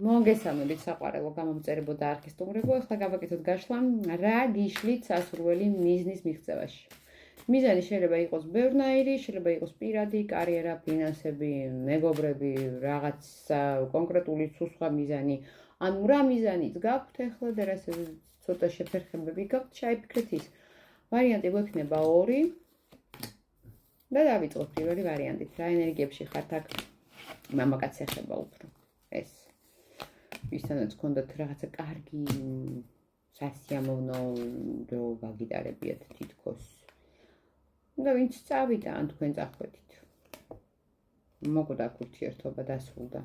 მოგესალმებით საყვარელო გამომწერებო და არქისტუმრებო, ახლა გავაკეთოთ გაშლა რა გიშლით სასურველი მიზნის მიღწევაში. მიზანი შეიძლება იყოს ბევრნაირი, შეიძლება იყოს პირადი, კარიერა, ფინანსები, მეგობრები, რაღაც კონკრეტული სხვა მიზანი. ანუ რა მიზანიც გაქვთ ახლა და რა ცოტა შეფერხებები გაქვთ, ჩაიფიქრეთ ის. ვარიანტი გვექნება 2 და დავიწყოთ პირველი ვარიანტით. რა ენერგიებში ხართ აქ? მამაკაცს ეხება უფრო ეს. ვისთანაც გქონდათ რაღაცა კარგი სასიამოვნო დრო გაგიტარებიათ თითქოს. და ვინც წავიდა ან თქვენ წახვედით. მოკვდა ურთიერთობა დასრულდა.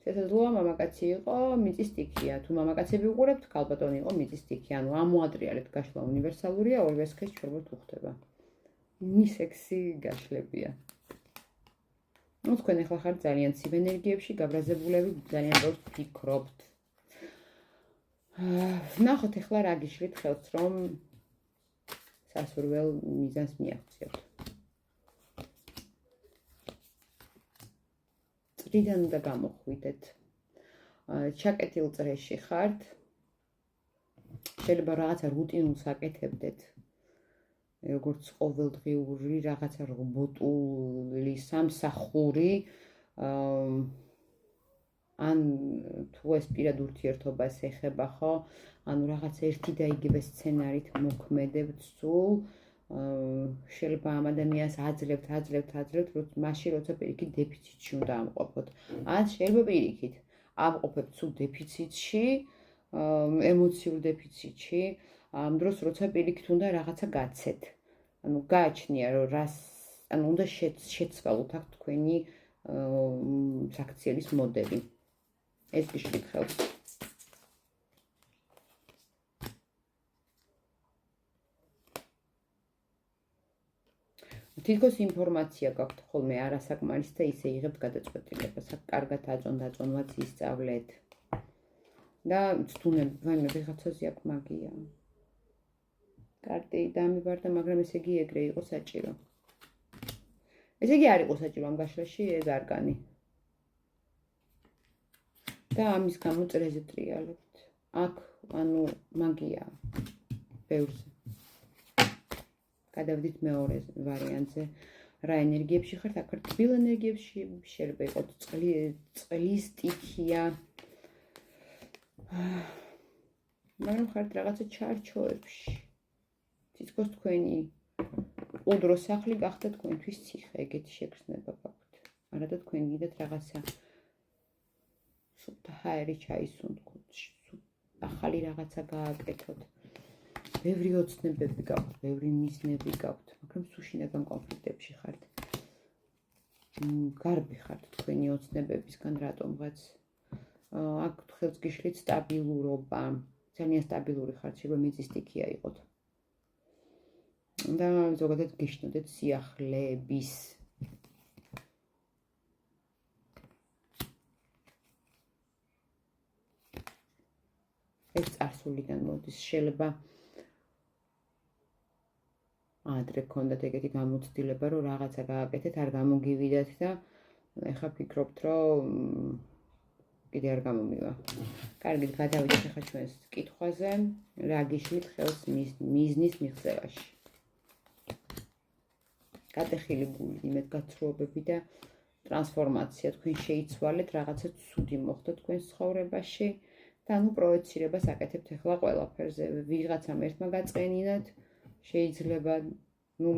შესაძლოა მამაკაცი იყო მიწის სტიქია. თუ მამაკაცები უყურებთ, ქალბატონი იყო მიწის სტიქი. ანუ ამოადრიალეთ გაშლა უნივერსალურია, ორივე სქეს შორბოთ უხდება. სექსი გაშლებია. Ну, თქვენ ახლა ხართ ძალიან ცივ ენერგიებში, გაბრაზებულები, ძალიან ბევრს ფიქრობთ. ნახოთ ახლა რა გიშლით ხელს, რომ სასურველ მიზანს მიაღწიოთ. წრიდან უნდა გამოხვიდეთ. ჩაკეტილ წრეში ხართ. შეიძლება რაღაცა რუტინულს აკეთებდეთ. როგორც ყოველდღიური რაღაცა რობოტული სამსახური ან თუ ეს პირად ურთიერთობას ეხება ხო ანუ რაღაც ერთი და იგივე სცენარით მოქმედებთ სულ შეიძლება ამ ადამიანს აძლევთ მაშინ როცა პირიქით დეფიციტში უნდა ამყოფოთ ან შეიძლება პირიქით ამყოფებთ სულ დეფიციტში ემოციურ დეფიციტში ამ დროს როცა პირიქით უნდა რაღაცა გაცეთ ანუ გააჩნია რომ რას ანუ უნდა შეცვალოთ აქ თქვენი საქციელის მოდელი ეს გიშლით ხელს თითქოს ინფორმაცია გაქვთ ხოლმე არასაკმარის და ისე იღებთ გადაწყვეტილებას აქ კარგად აწონდაც ისწავლეთ და ცდუნებ ვაიმე ვიღაცაზე აქ მაგია კარტი დამიბარდა, მაგრამ ესე იგი ეგრე იყო საჭირო. ესე იგი არ იყო საჭირო ამ გაშლაში ეს არგანი. და ამის გამო წრეზე ტრიალებთ. აქ, ანუ მაგია. ბევრზე. გადავდით მეორე ვარიანტზე. რა ენერგიებში ხართ? აქ თბილ ენერგიებში შეიძლება იყოს წყლის სტიქია. მაგრამ ხართ რაღაცა ჩარჩოებში. თითქოს თქვენი უდრო სახლი გახდა თქვენთვის ციხე, ეგეთი შეგრძნება გაქვთ. არა და თქვენ გიდათ რაღაცა სუფთა ჰაერი ჩაისუნთქოთ, ახალი რაღაცა გააკეთოთ. ბევრი ოცნებები გაქვთ, ბევრი მიზნები გაქვთ, მაგრამ სუშინებან კონფლიქტებში ხართ. გარბი ხართ თქვენი ოცნებებისგან რატომღაც. აქ ხელს გიშლით სტაბილურობა, ძალიან სტაბილური ხართ, შეიძლება მიწის სტიქია იყოთ. და ზოგადად გიშნოდეთ სიახლეების ეს წარსულიდან მოდის შეიძლება ადრე გქონდათ ეგეთი გამოცდილება რომ რაღაცა გააკეთეთ არ გამოგივიდათ და ეხლა ფიქრობთ რომ კიდე არ გამომივა კარგით გადავიდეთ ახლა ჩვენს კითხვაზე რა გიშლით ხელს მიზნის მიღწევაში გატეხილი გული, იმედგაცრუებები და ტრანსფორმაცია თქვენ შეიცვალეთ, რაღაცა ცუდი მოხდა თქვენ ცხოვრებაში და ანუ პროექცირებას აკეთებთ ახლა ყველაფერზე. ვიღაცამ ერთმა გაწყენინათ, შეიძლება,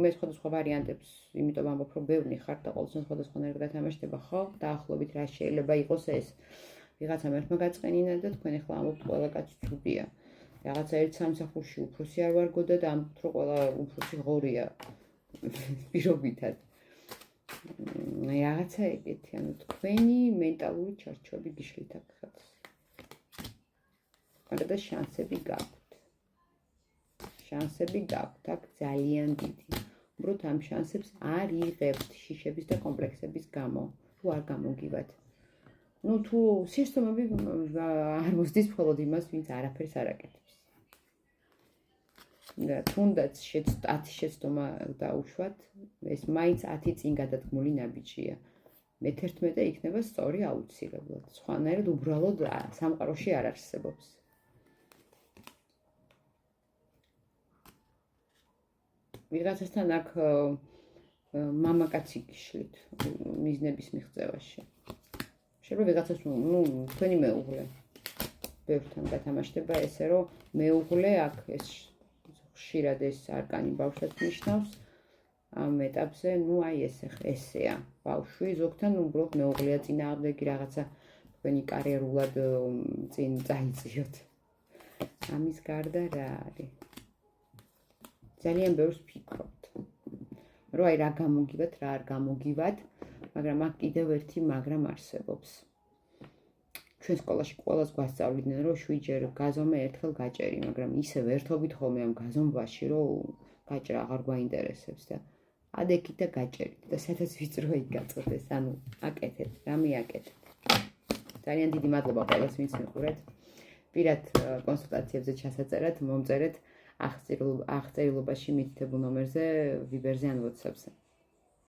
მე სხვადასხვა ვარიანტებს, იმიტომ ამბობ, რომ ბევრი ხართ და ყოველთვის სხვადასხვანაირად გათამაშდება, ხო? დაახლოებით რა შეიძლება იყოს ეს. ვიღაცამ ერთმა გაწყენინათ და თქვენ ახლა ამბობთ, ყველა კაცი ცუდია. რაღაცა ერთ სამსახურში უფროსი არ ვარგო და ამბობთ, რომ ყველა უფროსი ღორია. პირობითად. რაღაცა ეგეთი, ანუ თქვენი მენტალური ჩარჩოები გიშლით აქ ხელს. და შანსები გაქვთ. შანსები გაქვთ აქ ძალიან დიდი. უბრალოდ ამ შანსებს არ იღებთ შიშების და კომპლექსების გამო, თუ არ გამოგივათ. ნუ თუ სისტემები არ მოსდის მხოლოდ იმას, ვინც არაფერს არ აკეთებს. და თუნდაც 10 შეცდომა დაუშვათ, ეს მაინც 10 წინ გადადგმული ნაბიჯია. მე-11 იქნება სწორი აუცილებლად. სხვანაირად უბრალოდ სამყაროში არ არსებობს. ვიღაცასთან აქ მამაკაცი გიშლით მიზნების მიღწევაში. შეიძლება ვიღაცას თქვენი მეუღლე ბევრთან გათამაშდება ესე, რომ მეუღლე აქ ეს ხშირად ეს არკანი ბავშვს ნიშნავს. ამ ეტაპზე, აი ესეა. ბავშვი ზოგთან უბრალოდ მეუღლეა წინააღმდეგი რაღაცა თქვენი კარიერულად წინ წაიწიოთ. ამის გარდა რა არის? ძალიან ბევრს ფიქრობთ. რომ აი რა გამოგივათ, რა არ გამოგივათ, მაგრამ აქ კიდევ ერთი მაგრამ არსებობს. ჩვენ სკოლაში ყველას გვასწავლიდნენ, რომ 7 ჯერ გაზომე, ერთხელ გაჭერი, მაგრამ ისე ვერთობით ხოლმე ამ გაზომვაში, რომ გაჭრა აღარ გვაინტერესებს და ადექით და გაჭერით და სადაც ვიწრო იქ გაწოდეს, ანუ აკეთეთ, რამე აკეთეთ. ძალიან დიდი მადლობა ყველას, ვინც მიყურეთ. პირად კონსულტაციებზე ჩასაწერად, მომწერეთ აღწერილობაში მითითებულ ნომერზე, ვიბერზე ან WhatsApp-ზე.